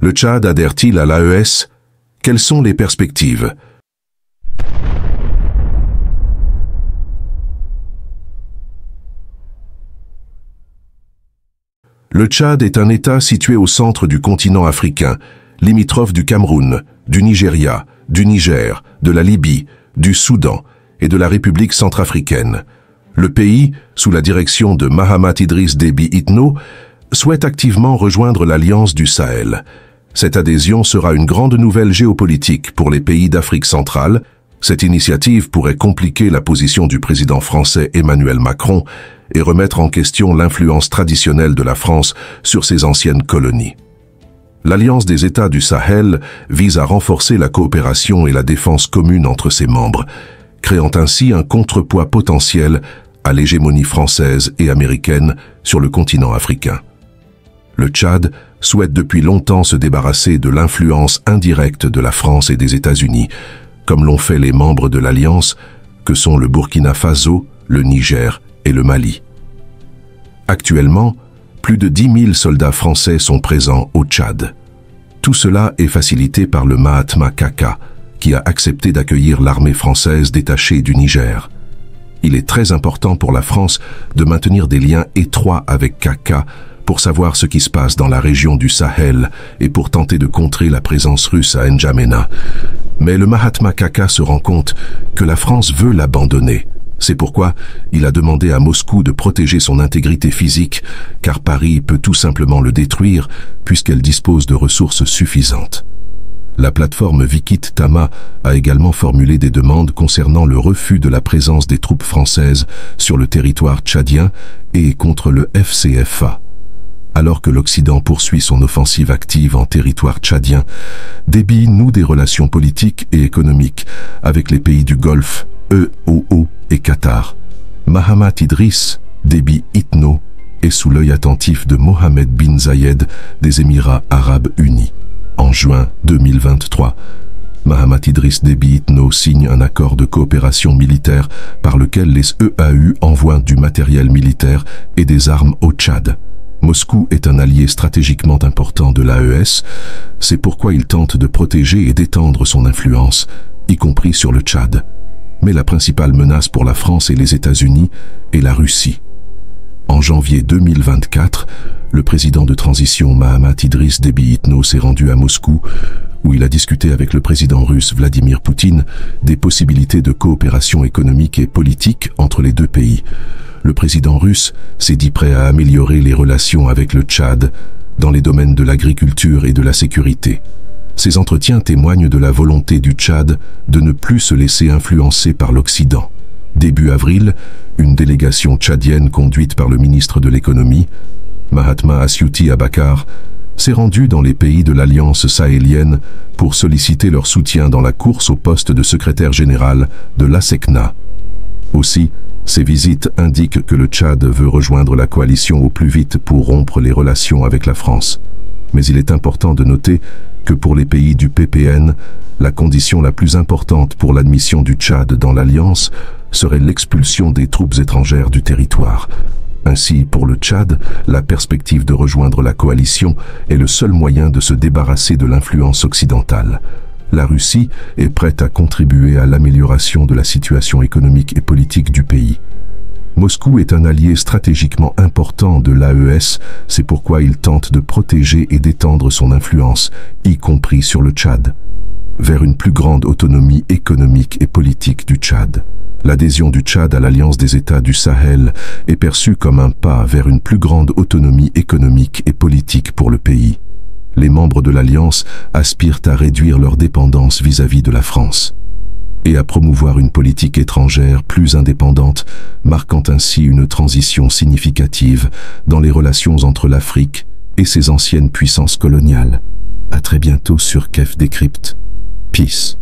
Le Tchad adhère-t-il à l'AES? Quelles sont les perspectives? Le Tchad est un État situé au centre du continent africain, limitrophe du Cameroun, du Nigeria, du Niger, de la Libye, du Soudan et de la République centrafricaine. Le pays, sous la direction de Mahamat Idriss Déby Itno, souhaite activement rejoindre l'Alliance du Sahel. Cette adhésion sera une grande nouvelle géopolitique pour les pays d'Afrique centrale. Cette initiative pourrait compliquer la position du président français Emmanuel Macron et remettre en question l'influence traditionnelle de la France sur ses anciennes colonies. L'Alliance des États du Sahel vise à renforcer la coopération et la défense commune entre ses membres, créant ainsi un contrepoids potentiel à l'hégémonie française et américaine sur le continent africain. Le Tchad souhaite depuis longtemps se débarrasser de l'influence indirecte de la France et des États-Unis, comme l'ont fait les membres de l'Alliance, que sont le Burkina Faso, le Niger et le Mali. Actuellement, plus de 10 000 soldats français sont présents au Tchad. Tout cela est facilité par le Mahatma Kaka, qui a accepté d'accueillir l'armée française détachée du Niger. Il est très important pour la France de maintenir des liens étroits avec Kaka pour savoir ce qui se passe dans la région du Sahel et pour tenter de contrer la présence russe à N'Djamena. Mais le Mahatma Kaka se rend compte que la France veut l'abandonner. C'est pourquoi il a demandé à Moscou de protéger son intégrité physique, car Paris peut tout simplement le détruire puisqu'elle dispose de ressources suffisantes. La plateforme Vikit Tama a également formulé des demandes concernant le refus de la présence des troupes françaises sur le territoire tchadien et contre le FCFA. Alors que l'Occident poursuit son offensive active en territoire tchadien, Déby noue des relations politiques et économiques avec les pays du Golfe, EOO et Qatar. Mahamat Idriss Déby Itno est sous l'œil attentif de Mohammed bin Zayed des Émirats arabes unis. En juin 2023, Mahamat Idriss Déby Itno signe un accord de coopération militaire par lequel les EAU envoient du matériel militaire et des armes au Tchad. Moscou est un allié stratégiquement important de l'AES, c'est pourquoi il tente de protéger et d'étendre son influence, y compris sur le Tchad. Mais la principale menace pour la France et les États-Unis est la Russie. En janvier 2024, le président de transition Mahamat Idriss Déby Itno s'est rendu à Moscou, où il a discuté avec le président russe Vladimir Poutine des possibilités de coopération économique et politique entre les deux pays. Le président russe s'est dit prêt à améliorer les relations avec le Tchad dans les domaines de l'agriculture et de la sécurité. Ces entretiens témoignent de la volonté du Tchad de ne plus se laisser influencer par l'Occident. Début avril, une délégation tchadienne conduite par le ministre de l'économie, Mahatma Assouti Abakar, s'est rendue dans les pays de l'Alliance sahélienne pour solliciter leur soutien dans la course au poste de secrétaire général de l'ASECNA. Aussi, ces visites indiquent que le Tchad veut rejoindre la coalition au plus vite pour rompre les relations avec la France. Mais il est important de noter que pour les pays du PPN, la condition la plus importante pour l'admission du Tchad dans l'Alliance serait l'expulsion des troupes étrangères du territoire. Ainsi, pour le Tchad, la perspective de rejoindre la coalition est le seul moyen de se débarrasser de l'influence occidentale. La Russie est prête à contribuer à l'amélioration de la situation économique et politique du pays. Moscou est un allié stratégiquement important de l'AES, c'est pourquoi il tente de protéger et d'étendre son influence, y compris sur le Tchad, vers une plus grande autonomie économique et politique du Tchad. L'adhésion du Tchad à l'Alliance des États du Sahel est perçue comme un pas vers une plus grande autonomie économique et politique pour le pays. Les membres de l'Alliance aspirent à réduire leur dépendance vis-à-vis de la France et à promouvoir une politique étrangère plus indépendante, marquant ainsi une transition significative dans les relations entre l'Afrique et ses anciennes puissances coloniales. À très bientôt sur Kef Décrypte. Peace.